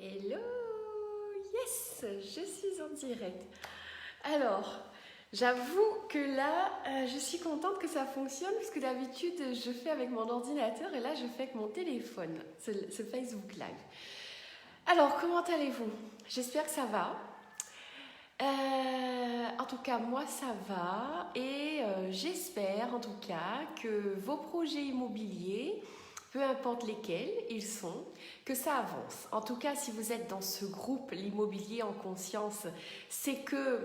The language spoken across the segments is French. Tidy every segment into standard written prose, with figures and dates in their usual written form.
Hello, yes, je suis en direct. Alors, j'avoue que là, je suis contente que ça fonctionne parce que d'habitude, je fais avec mon ordinateur et là, je fais avec mon téléphone, ce Facebook Live. Alors, comment allez-vous? J'espère que ça va. En tout cas, moi, ça va et j'espère en tout cas que vos projets immobiliers, peu importe lesquels ils sont, que ça avance. En tout cas, si vous êtes dans ce groupe, l'immobilier en conscience, c'est que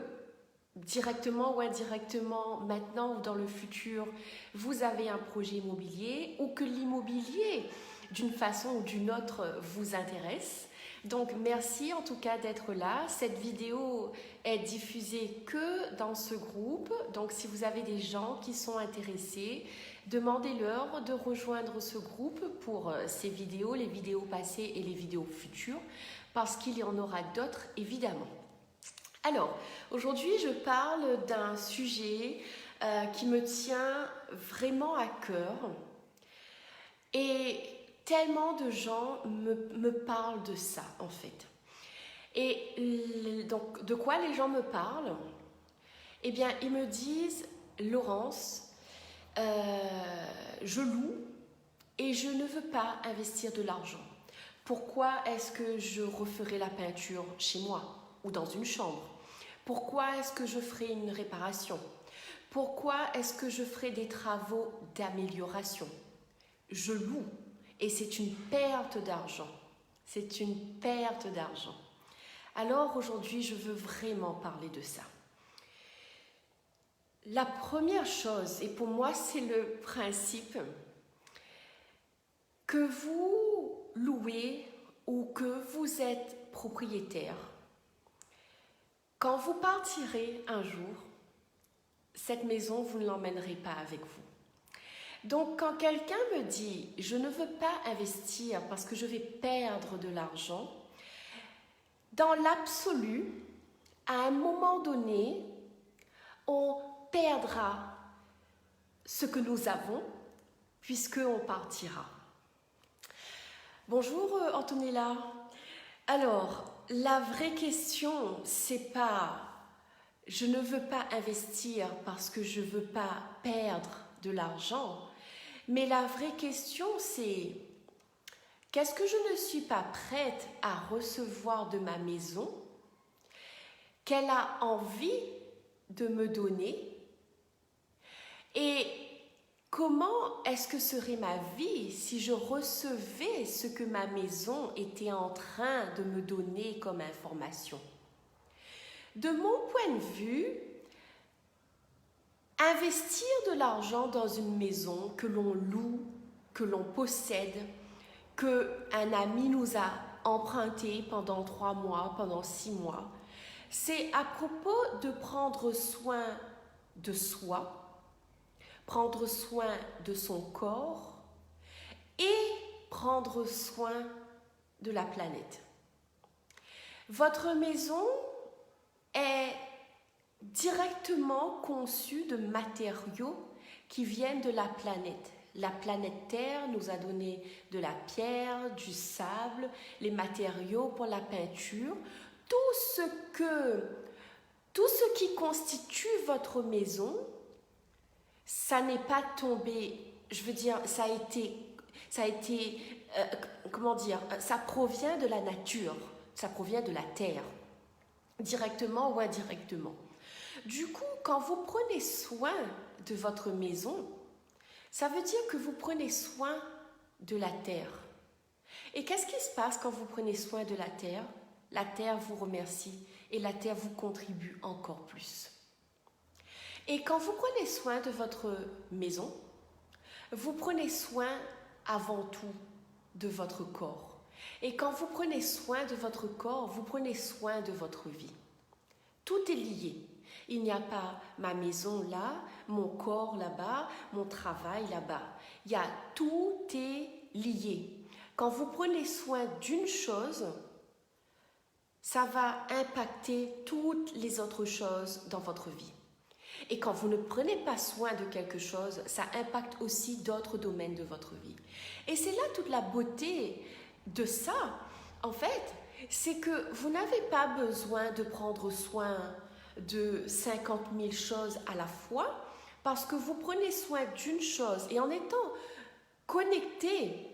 directement ou indirectement, maintenant ou dans le futur, vous avez un projet immobilier ou que l'immobilier, d'une façon ou d'une autre, vous intéresse. Donc, merci en tout cas d'être là. Cette vidéo est diffusée que dans ce groupe. Donc, si vous avez des gens qui sont intéressés, demandez-leur de rejoindre ce groupe pour ces vidéos, les vidéos passées et les vidéos futures, parce qu'il y en aura d'autres évidemment. Alors, aujourd'hui, je parle d'un sujet qui me tient vraiment à cœur et tellement de gens me parlent de ça en fait. Et donc, de quoi les gens me parlent? Eh bien, ils me disent, Laurence, je loue et je ne veux pas investir de l'argent. Pourquoi est-ce que je referai la peinture chez moi ou dans une chambre? Pourquoi est-ce que je ferai une réparation? Pourquoi est-ce que je ferai des travaux d'amélioration? Je loue et c'est une perte d'argent. C'est une perte d'argent. Alors aujourd'hui, je veux vraiment parler de ça. La première chose, et pour moi c'est le principe, que vous louez ou que vous êtes propriétaire, quand vous partirez un jour, cette maison, vous ne l'emmènerez pas avec vous. Donc, quand quelqu'un me dit « je ne veux pas investir parce que je vais perdre de l'argent », dans l'absolu, à un moment donné, on perdra ce que nous avons puisqu'on partira. Bonjour Antonella. Alors, la vraie question, c'est pas « je ne veux pas investir parce que je ne veux pas perdre de l'argent », mais la vraie question, c'est qu'est-ce que je ne suis pas prête à recevoir de ma maison, qu'elle a envie de me donner, et comment est-ce que serait ma vie si je recevais ce que ma maison était en train de me donner comme information? De mon point de vue, investir de l'argent dans une maison que l'on loue, que l'on possède, qu'un ami nous a emprunté pendant 3 mois, pendant 6 mois, c'est à propos de prendre soin de soi, prendre soin de son corps et prendre soin de la planète. Votre maison est directement conçue de matériaux qui viennent de la planète. La planète Terre nous a donné de la pierre, du sable, les matériaux pour la peinture, tout ce qui constitue votre maison. Ça n'est pas tombé, je veux dire, ça provient de la nature, ça provient de la terre, directement ou indirectement. Du coup, quand vous prenez soin de votre maison, ça veut dire que vous prenez soin de la terre. Et qu'est-ce qui se passe quand vous prenez soin de la terre? La terre vous remercie et la terre vous contribue encore plus. Et quand vous prenez soin de votre maison, vous prenez soin avant tout de votre corps. Et quand vous prenez soin de votre corps, vous prenez soin de votre vie. Tout est lié. Il n'y a pas ma maison là, mon corps là-bas, mon travail là-bas. Tout est lié. Quand vous prenez soin d'une chose, ça va impacter toutes les autres choses dans votre vie. Et quand vous ne prenez pas soin de quelque chose, ça impacte aussi d'autres domaines de votre vie. Et c'est là toute la beauté de ça. En fait, c'est que vous n'avez pas besoin de prendre soin de 50 000 choses à la fois, parce que vous prenez soin d'une chose et en étant connecté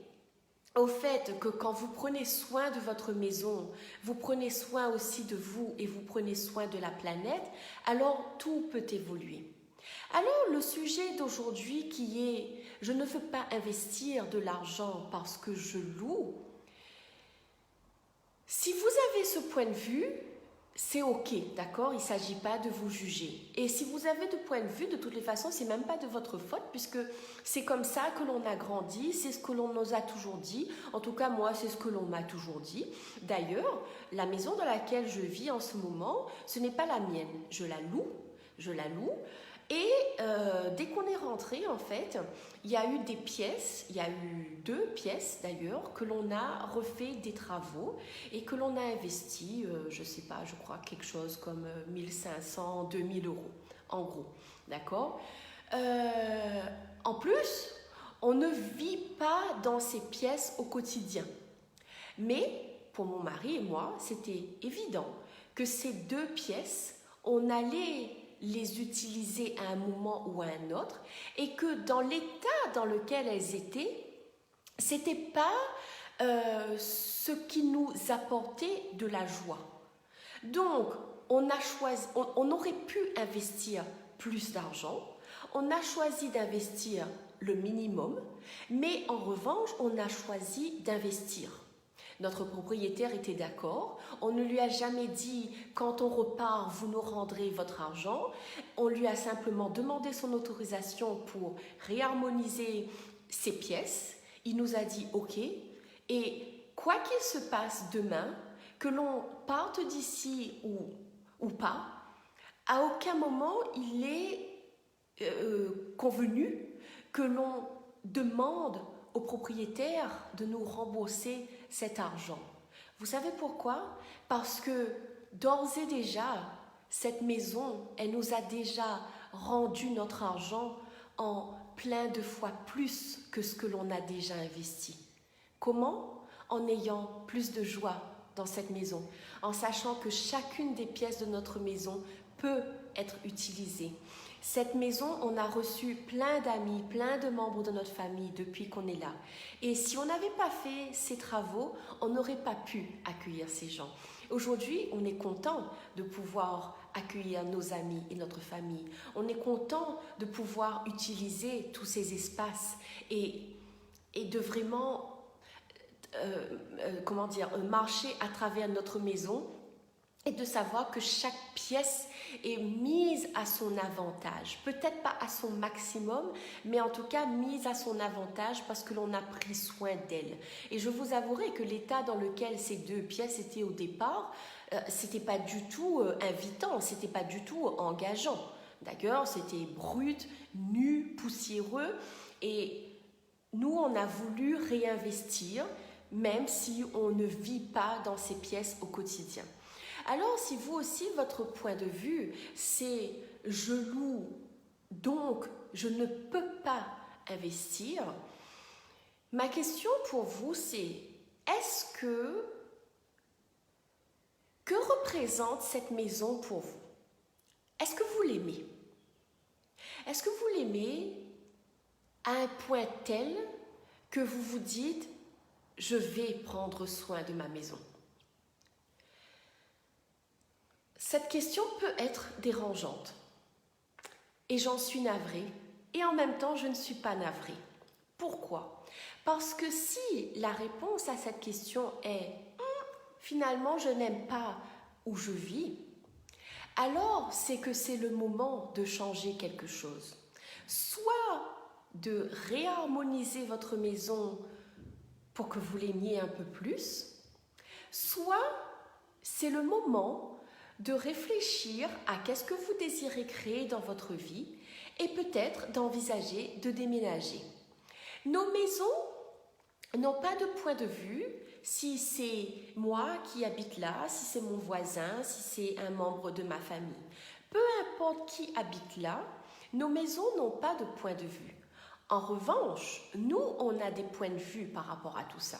au fait que quand vous prenez soin de votre maison, vous prenez soin aussi de vous et vous prenez soin de la planète, alors tout peut évoluer. Alors le sujet d'aujourd'hui qui est « je ne veux pas investir de l'argent parce que je loue », si vous avez ce point de vue, c'est ok, d'accord? Il ne s'agit pas de vous juger. Et si vous avez de point de vue, de toutes les façons, c'est même pas de votre faute, puisque c'est comme ça que l'on a grandi, c'est ce que l'on nous a toujours dit. En tout cas, moi, c'est ce que l'on m'a toujours dit. D'ailleurs, la maison dans laquelle je vis en ce moment, ce n'est pas la mienne. Je la loue. Et dès qu'on est rentré, en fait, il y a eu des pièces, il y a eu 2 pièces d'ailleurs, que l'on a refait des travaux et que l'on a investi, je ne sais pas, je crois quelque chose comme 1500, 2000 euros, en gros, d'accord. En plus, on ne vit pas dans ces pièces au quotidien. Mais pour mon mari et moi, c'était évident que ces 2 pièces, on allait les utiliser à un moment ou à un autre et que dans l'état dans lequel elles étaient, c'était pas ce qui nous apportait de la joie. Donc, on aurait pu investir plus d'argent, on a choisi d'investir le minimum, mais en revanche, on a choisi d'investir. Notre propriétaire était d'accord. On ne lui a jamais dit « quand on repart, vous nous rendrez votre argent ». On lui a simplement demandé son autorisation pour réharmoniser ses pièces. Il nous a dit « ok ». Et quoi qu'il se passe demain, que l'on parte d'ici ou pas, à aucun moment il est convenu que l'on demande au propriétaire de nous rembourser cet argent. Vous savez pourquoi? Parce que d'ores et déjà, cette maison, elle nous a déjà rendu notre argent en plein de fois plus que ce que l'on a déjà investi. Comment? En ayant plus de joie dans cette maison, en sachant que chacune des pièces de notre maison peut être utilisée. Cette maison, on a reçu plein d'amis, plein de membres de notre famille depuis qu'on est là. Et si on n'avait pas fait ces travaux, on n'aurait pas pu accueillir ces gens. Aujourd'hui, on est content de pouvoir accueillir nos amis et notre famille. On est content de pouvoir utiliser tous ces espaces et de vraiment marcher à travers notre maison et de savoir que chaque pièce est mise à son avantage. Peut-être pas à son maximum, mais en tout cas mise à son avantage parce que l'on a pris soin d'elle. Et je vous avouerai que l'état dans lequel ces 2 pièces étaient au départ, c'était pas du tout invitant, c'était pas du tout engageant. D'ailleurs, c'était brut, nu, poussiéreux. Et nous, on a voulu réinvestir, même si on ne vit pas dans ces pièces au quotidien. Alors, si vous aussi, votre point de vue, c'est « je loue, donc je ne peux pas investir », ma question pour vous, c'est « est-ce que représente cette maison pour vous? Est-ce que vous l'aimez? Est-ce que vous l'aimez à un point tel que vous vous dites « je vais prendre soin de ma maison ». Cette question peut être dérangeante et j'en suis navrée et en même temps je ne suis pas navrée. Pourquoi? Parce que si la réponse à cette question est « finalement je n'aime pas où je vis », alors c'est que c'est le moment de changer quelque chose. Soit de réharmoniser votre maison pour que vous l'aimiez un peu plus, soit c'est le moment de réfléchir à qu'est-ce que vous désirez créer dans votre vie et peut-être d'envisager de déménager. Nos maisons n'ont pas de point de vue si c'est moi qui habite là, si c'est mon voisin, si c'est un membre de ma famille. Peu importe qui habite là, nos maisons n'ont pas de point de vue. En revanche, nous, on a des points de vue par rapport à tout ça.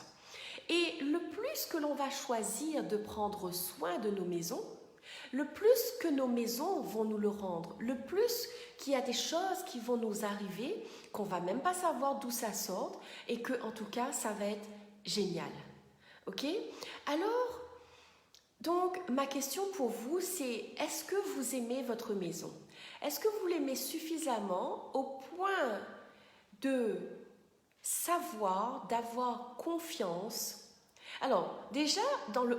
Et le plus que l'on va choisir de prendre soin de nos maisons, le plus que nos maisons vont nous le rendre, le plus qu'il y a des choses qui vont nous arriver, qu'on va même pas savoir d'où ça sort, et que en tout cas, ça va être génial. Ok? Alors, donc, ma question pour vous, c'est est-ce que vous aimez votre maison? Est-ce que vous l'aimez suffisamment au point de savoir, d'avoir confiance? Alors, déjà,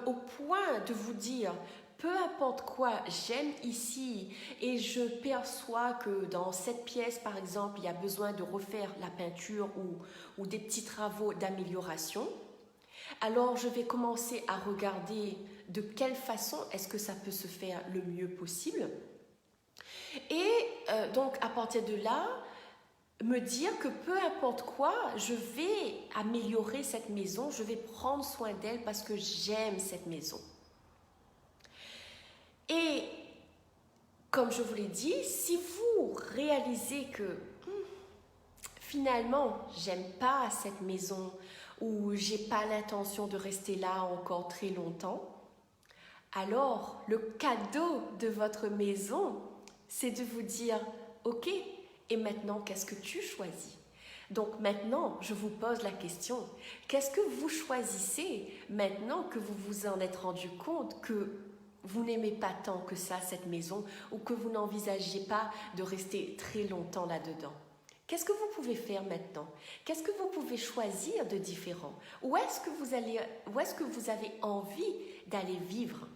au point de vous dire, peu importe quoi, j'aime ici et je perçois que dans cette pièce, par exemple, il y a besoin de refaire la peinture ou des petits travaux d'amélioration. Alors, je vais commencer à regarder de quelle façon est-ce que ça peut se faire le mieux possible. Et donc, à partir de là, me dire que peu importe quoi, je vais améliorer cette maison, je vais prendre soin d'elle parce que j'aime cette maison. Et comme je vous l'ai dit, si vous réalisez que finalement, j'aime pas cette maison ou j'ai pas l'intention de rester là encore très longtemps, alors le cadeau de votre maison, c'est de vous dire « Ok, et maintenant, qu'est-ce que tu choisis ?» Donc maintenant, je vous pose la question, qu'est-ce que vous choisissez maintenant que vous vous en êtes rendu compte que vous n'aimez pas tant que ça cette maison ou que vous n'envisagez pas de rester très longtemps là-dedans? Qu'est-ce que vous pouvez faire maintenant? Qu'est-ce que vous pouvez choisir de différent? Où est-ce que vous avez envie d'aller vivre?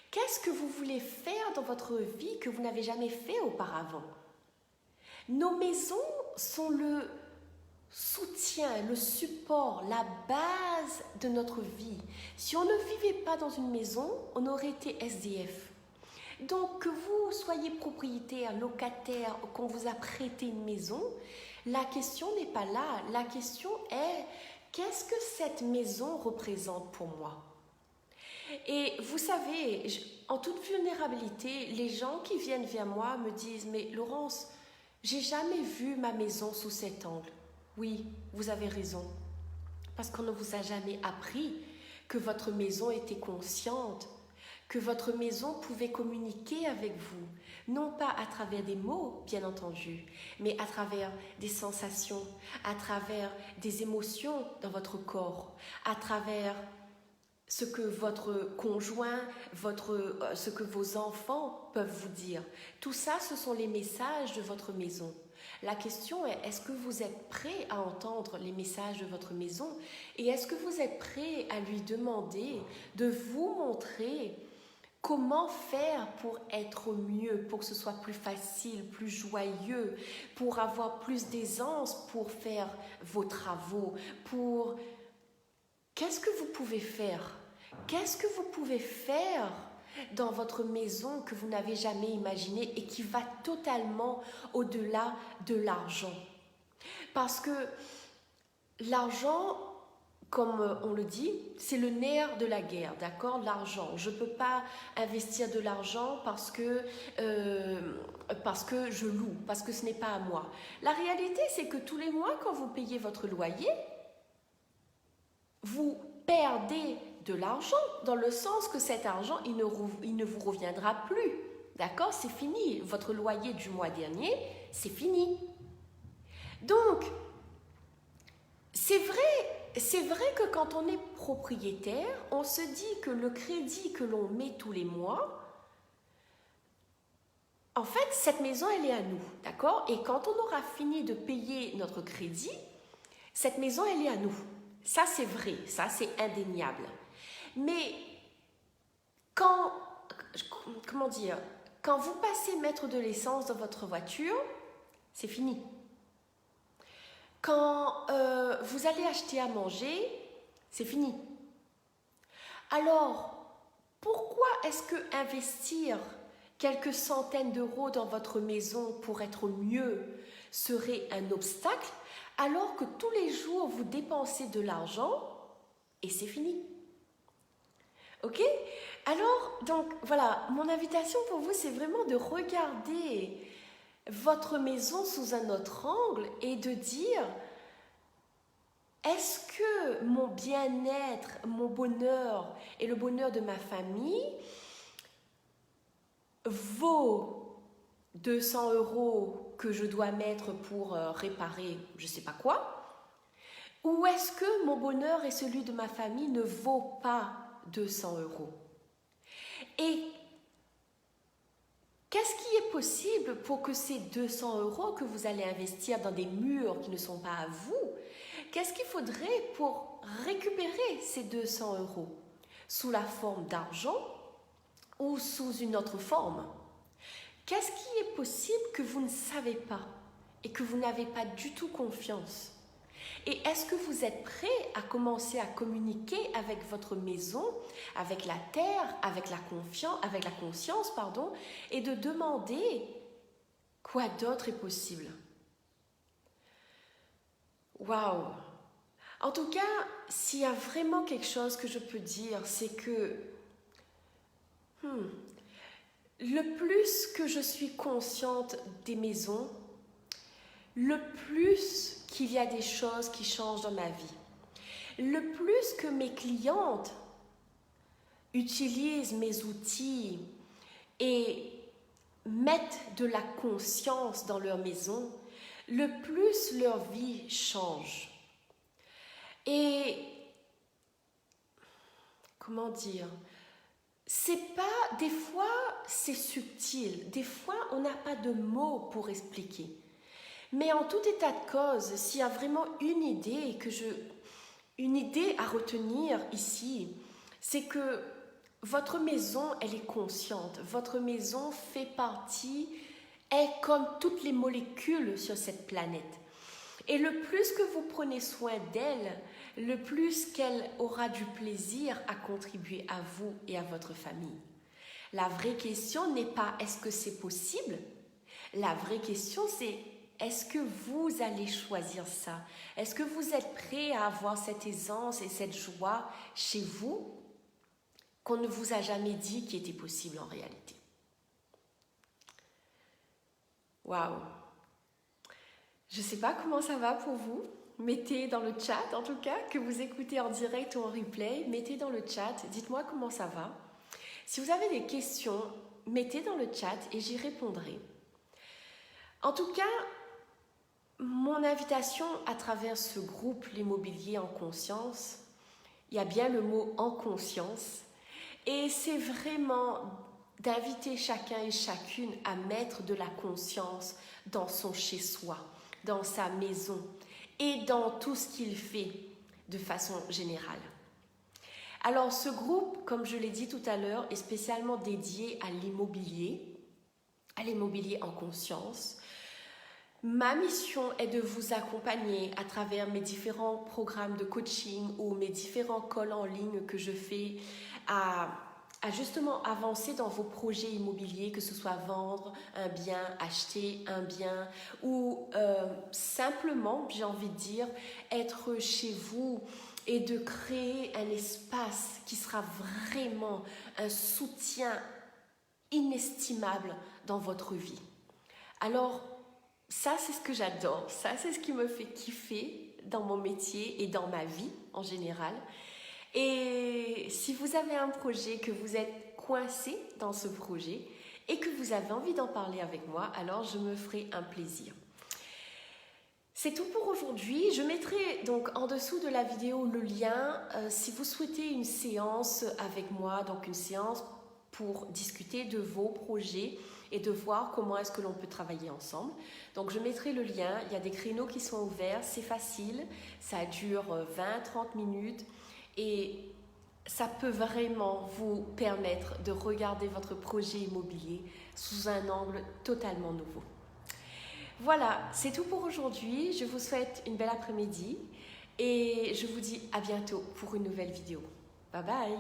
Qu'est-ce que vous voulez faire dans votre vie que vous n'avez jamais fait auparavant? Nos maisons sont le soutien, le support, la base de notre vie. Si on ne vivait pas dans une maison, on aurait été SDF. Donc, que vous soyez propriétaire, locataire, qu'on vous a prêté une maison, la question n'est pas là. La question est, qu'est-ce que cette maison représente pour moi? Et vous savez, en toute vulnérabilité, les gens qui viennent vers moi me disent « Mais Laurence, j'ai jamais vu ma maison sous cet angle. » Oui, vous avez raison. Parce qu'on ne vous a jamais appris que votre maison était consciente, que votre maison pouvait communiquer avec vous, non pas à travers des mots, bien entendu, mais à travers des sensations, à travers des émotions dans votre corps, à travers ce que votre conjoint, ce que vos enfants peuvent vous dire. Tout ça, ce sont les messages de votre maison. La question est, est-ce que vous êtes prêt à entendre les messages de votre maison? Et est-ce que vous êtes prêt à lui demander de vous montrer comment faire pour être mieux, pour que ce soit plus facile, plus joyeux, pour avoir plus d'aisance pour faire vos travaux, pour... Qu'est-ce que vous pouvez faire? Qu'est-ce que vous pouvez faire dans votre maison que vous n'avez jamais imaginé et qui va totalement au-delà de l'argent? Parce que l'argent, comme on le dit, c'est le nerf de la guerre, d'accord? L'argent. Je ne peux pas investir de l'argent parce que je loue, parce que ce n'est pas à moi. La réalité, c'est que tous les mois, quand vous payez votre loyer, vous perdez de l'argent, dans le sens que cet argent, il ne vous reviendra plus. D'accord? C'est fini. Votre loyer du mois dernier, c'est fini. Donc, c'est vrai que quand on est propriétaire, on se dit que le crédit que l'on met tous les mois, en fait, cette maison, elle est à nous. D'accord? Et quand on aura fini de payer notre crédit, cette maison, elle est à nous. Ça, c'est vrai. Ça, c'est indéniable. Mais quand vous passez mettre de l'essence dans votre voiture, c'est fini. Quand vous allez acheter à manger, c'est fini. Alors, pourquoi est-ce que investir quelques centaines d'euros dans votre maison pour être mieux serait un obstacle, alors que tous les jours vous dépensez de l'argent et c'est fini? Ok? Alors, donc voilà, mon invitation pour vous, c'est vraiment de regarder votre maison sous un autre angle et de dire est-ce que mon bien-être, mon bonheur et le bonheur de ma famille vaut 200 € que je dois mettre pour réparer je ne sais pas quoi? Ou est-ce que mon bonheur et celui de ma famille ne vaut pas 200 €? Et qu'est-ce qui est possible pour que ces 200 € que vous allez investir dans des murs qui ne sont pas à vous, qu'est-ce qu'il faudrait pour récupérer ces 200 € sous la forme d'argent ou sous une autre forme? Qu'est-ce qui est possible que vous ne savez pas et que vous n'avez pas du tout confiance? Et est-ce que vous êtes prêt à commencer à communiquer avec votre maison, avec la terre, avec la conscience, et de demander quoi d'autre est possible? Waouh! En tout cas, s'il y a vraiment quelque chose que je peux dire, c'est que le plus que je suis consciente des maisons, le plus qu'il y a des choses qui changent dans ma vie. Le plus que mes clientes utilisent mes outils et mettent de la conscience dans leur maison, le plus leur vie change. Et comment dire? C'est pas, des fois c'est subtil, des fois on n'a pas de mots pour expliquer. Mais en tout état de cause, s'il y a vraiment une idée à retenir ici, c'est que votre maison, elle est consciente. Votre maison fait partie, est comme toutes les molécules sur cette planète. Et le plus que vous prenez soin d'elle, le plus qu'elle aura du plaisir à contribuer à vous et à votre famille. La vraie question n'est pas est-ce que c'est possible? La vraie question c'est est-ce que vous allez choisir ça? Est-ce que vous êtes prêt à avoir cette aisance et cette joie chez vous qu'on ne vous a jamais dit qui était possible en réalité? Waouh! Je ne sais pas comment ça va pour vous. Mettez dans le chat, en tout cas, que vous écoutez en direct ou en replay. Mettez dans le chat, dites-moi comment ça va. Si vous avez des questions, mettez dans le chat et j'y répondrai. En tout cas, mon invitation à travers ce groupe L'Immobilier en conscience, il y a bien le mot en conscience, et c'est vraiment d'inviter chacun et chacune à mettre de la conscience dans son chez-soi, dans sa maison et dans tout ce qu'il fait de façon générale. Alors ce groupe, comme je l'ai dit tout à l'heure, est spécialement dédié à l'immobilier en conscience. Ma mission est de vous accompagner à travers mes différents programmes de coaching ou mes différents calls en ligne que je fais à justement avancer dans vos projets immobiliers, que ce soit vendre un bien, acheter un bien ou simplement, j'ai envie de dire, être chez vous et de créer un espace qui sera vraiment un soutien inestimable dans votre vie. Alors, ça, c'est ce que j'adore, ça, c'est ce qui me fait kiffer dans mon métier et dans ma vie en général. Et si vous avez un projet, que vous êtes coincé dans ce projet et que vous avez envie d'en parler avec moi, alors je me ferai un plaisir. C'est tout pour aujourd'hui. Je mettrai donc en dessous de la vidéo le lien si vous souhaitez une séance avec moi, donc une séance pour discuter de vos projets et de voir comment est-ce que l'on peut travailler ensemble. Donc je mettrai le lien, il y a des créneaux qui sont ouverts, c'est facile, ça dure 20-30 minutes et ça peut vraiment vous permettre de regarder votre projet immobilier sous un angle totalement nouveau. Voilà, c'est tout pour aujourd'hui. Je vous souhaite une belle après-midi et je vous dis à bientôt pour une nouvelle vidéo. Bye bye!